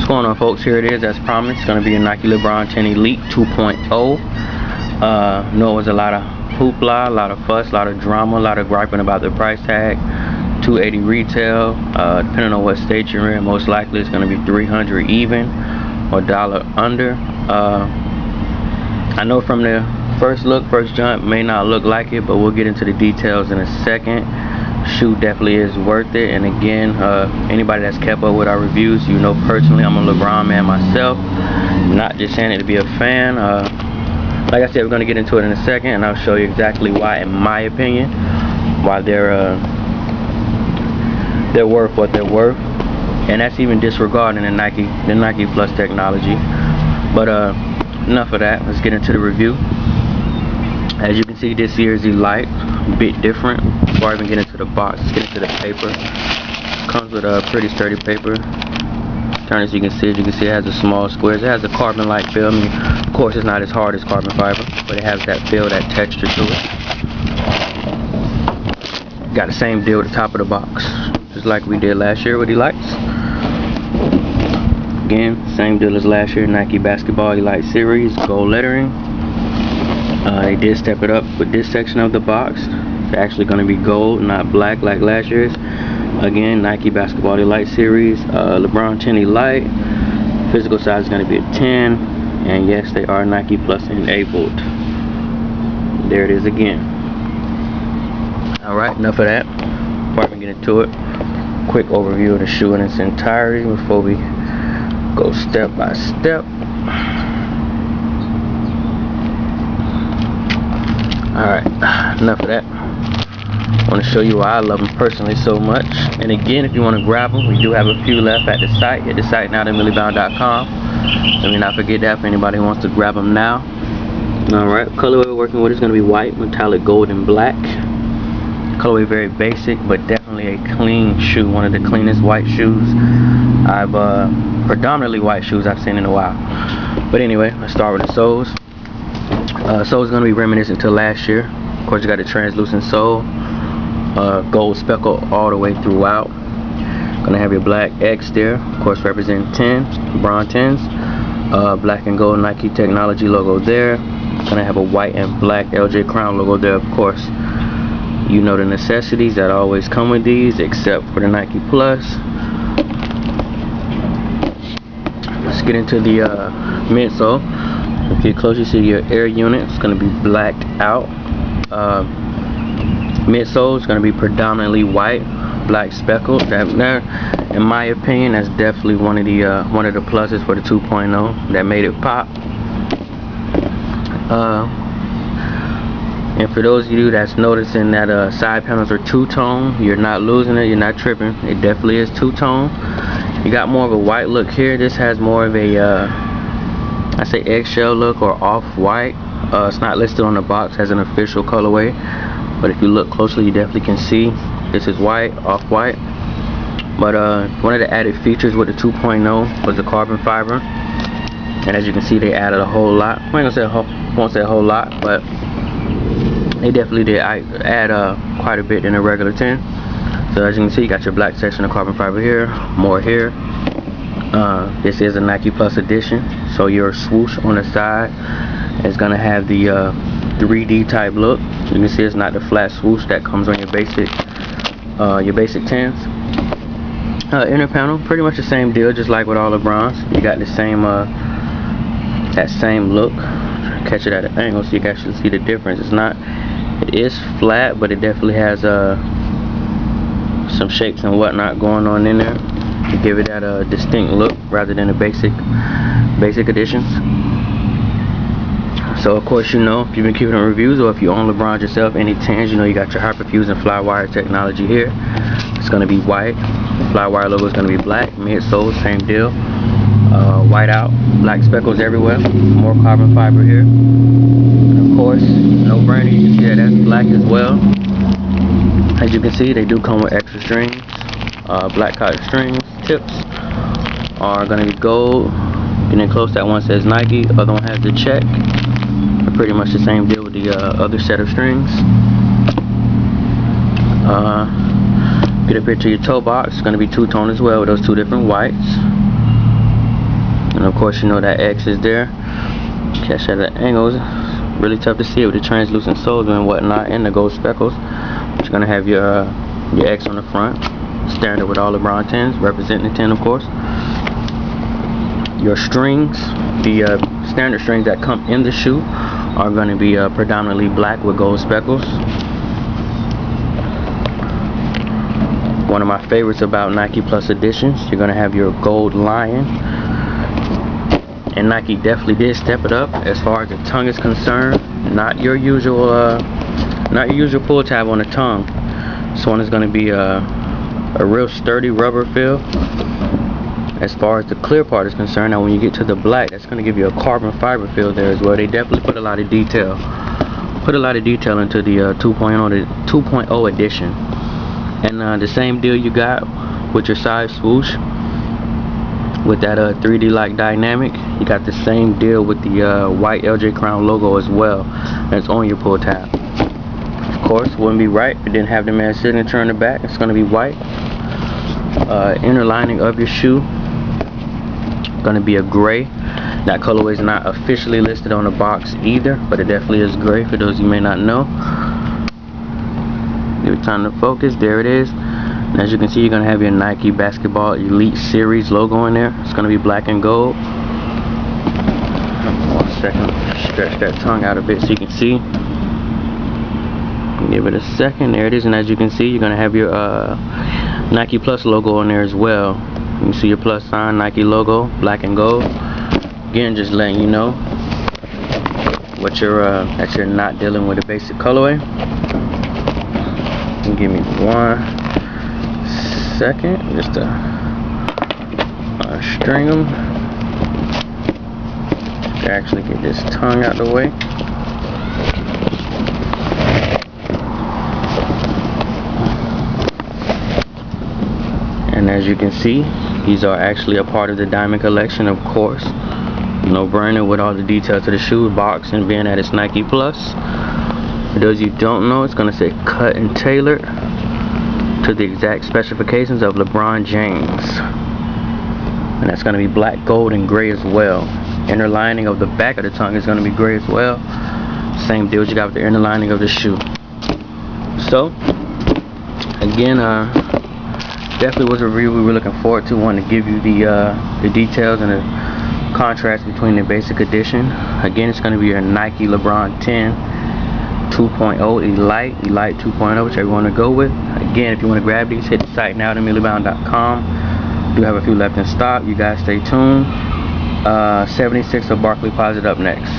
going on, folks? Here it is, as promised. It's going to be a Nike LeBron 10 Elite 2.0. Know it was a lot of hoopla, a lot of fuss, a lot of drama, a lot of griping about the price tag. $280 retail. Depending on what state you're in, most likely it's going to be $300 even or $1 under. I know from the first look, first jump, may not look like it, but we'll get into the details in a second. Shoe definitely is worth it. And again, anybody that's kept up with our reviews, you know personally I'm a LeBron man myself, not just saying it to be a fan. Like I said, we're going to get into it in a second, and I'll show you exactly why, in my opinion, why they're worth what they're worth. And that's even disregarding the Nike Plus technology. But enough of that, let's get into the review. As you can see, this year's Elite, a bit different. Before I even get into the box, let's get into the paper. Comes with a pretty sturdy paper. Turn as you can see it has a small squares. It has a carbon-like feel. I mean, of course, it's not as hard as carbon fiber, but it has that feel, that texture to it. Got the same deal at the top of the box, just like we did last year with Elites. Again, same deal as last year. Nike Basketball Elite Series, gold lettering. They did step it up with this section of the box. It's actually going to be gold, not black like last year's. Again, Nike Basketball Elite Series, LeBron 10 Elite. Physical size is going to be a 10, and yes, they are Nike Plus enabled. There it is again. Alright, enough of that. Before I even get into it, quick overview of the shoe in its entirety before we go step by step. Alright, enough of that. I want to show you why I love them personally so much. And again, if you want to grab them, we do have a few left at the site. Hit the site now at MillyBound.com. Let me not forget that for anybody who wants to grab them now. Alright, colorway we're working with is going to be white, metallic gold, and black. Colorway very basic, but definitely a clean shoe. One of the cleanest white shoes predominantly white shoes I've seen in a while. But anyway, let's start with the soles. Sole is going to be reminiscent to last year. Of course, you got the translucent sole, gold speckle all the way throughout. Going to have your black X there, of course, representing 10, LeBron 10s. Black and gold Nike technology logo there. Going to have a white and black LJ Crown logo there, of course. You know the necessities that always come with these, except for the Nike Plus. Let's get into the midsole. If you get close, you see your air unit. It's going to be blacked out. Midsole is going to be predominantly white, black speckled. That, in my opinion, that's definitely one of the pluses for the 2.0 that made it pop. And for those of you that's noticing that side panels are two-tone, you're not losing it, you're not tripping. It definitely is two-tone. You got more of a white look here. This has more of a I say eggshell look or off-white. It's not listed on the box as an official colorway, but if you look closely, you definitely can see this is white, off-white. But one of the added features with the 2.0 was the carbon fiber, and as you can see, they added a whole lot. I won't say a whole lot, but they definitely did add quite a bit in a regular 10. So as you can see, you got your black section of carbon fiber here, more here. This is a Nike Plus edition, so your swoosh on the side is going to have the 3D type look. You can see it's not the flat swoosh that comes on your basic 10s. Inner panel, pretty much the same deal, just like with all LeBrons. You got the same that same look. Catch it at an angle so you can actually see the difference. It is flat, but it definitely has some shapes and whatnot going on in there to give it that distinct look rather than the basic editions. So of course, you know, if you've been keeping on reviews, or if you own LeBron yourself, any 10s, you know you got your Hyperfuse and Flywire technology here. It's going to be white. Flywire logo is going to be black. Midsole, same deal. White out, black speckles everywhere. More carbon fiber here. And of course, no brainer, you can see that that's black as well. As you can see, they do come with extra strings. Black cotton strings. Tips are going to be gold. Getting close, that one says Nike, the other one has the check. Pretty much the same deal with the other set of strings. Get a picture of your toe box. It's going to be two-tone as well with those two different whites. And of course, you know that X is there. Catch at the angles. Really tough to see with the translucent soles and whatnot, and the gold speckles. But you're gonna have your X on the front, standard with all LeBron 10s, representing the 10, of course. Your strings, the standard strings that come in the shoe, are going to be predominantly black with gold speckles. One of my favorites about Nike Plus editions, you're going to have your gold lion. And Nike definitely did step it up as far as the tongue is concerned. Not your usual pull tab on the tongue. This one is going to be a real sturdy rubber feel. As far as the clear part is concerned, now when you get to the black, that's going to give you a carbon fiber feel there as well. They definitely put a lot of detail into the 2.0 edition. And the same deal you got with your side swoosh, with that 3D like dynamic, you got the same deal with the white LJ Crown logo as well. That's on your pull tab. Of course, it wouldn't be right if it didn't have the man's signature on the back. It's going to be white. Inner lining of your shoe, going to be a gray. That colorway is not officially listed on the box either, but it definitely is gray for those you may not know. Give it time to focus. There it is. And as you can see, you're going to have your Nike Basketball Elite Series logo in there. It's going to be black and gold. 1 second, stretch that tongue out a bit so you can see. Give it a second. There it is. And as you can see, you're going to have your Nike Plus logo on there as well. You can see your plus sign, Nike logo, black and gold. Again, just letting you know what that you're not dealing with a basic colorway. And give me 1 second just to string them. To actually get this tongue out the way. And as you can see, these are actually a part of the Diamond Collection, of course. No brainer with all the details to the shoe box and being that it's Nike Plus. For those you don't know, it's going to say cut and tailored to the exact specifications of LeBron James. And that's going to be black, gold, and gray as well. Inner lining of the back of the tongue is going to be gray as well. Same deal as you got with the inner lining of the shoe. So, again, definitely was a review we were looking forward to. Wanted to give you the details and the contrast between the basic edition. Again, it's going to be your Nike LeBron 10 2.0 Elite 2.0, whichever you want to go with. Again, if you want to grab these, hit the site now, themillybound.com. Do have a few left in stock. You guys stay tuned. 76 of Barkley Posit up next.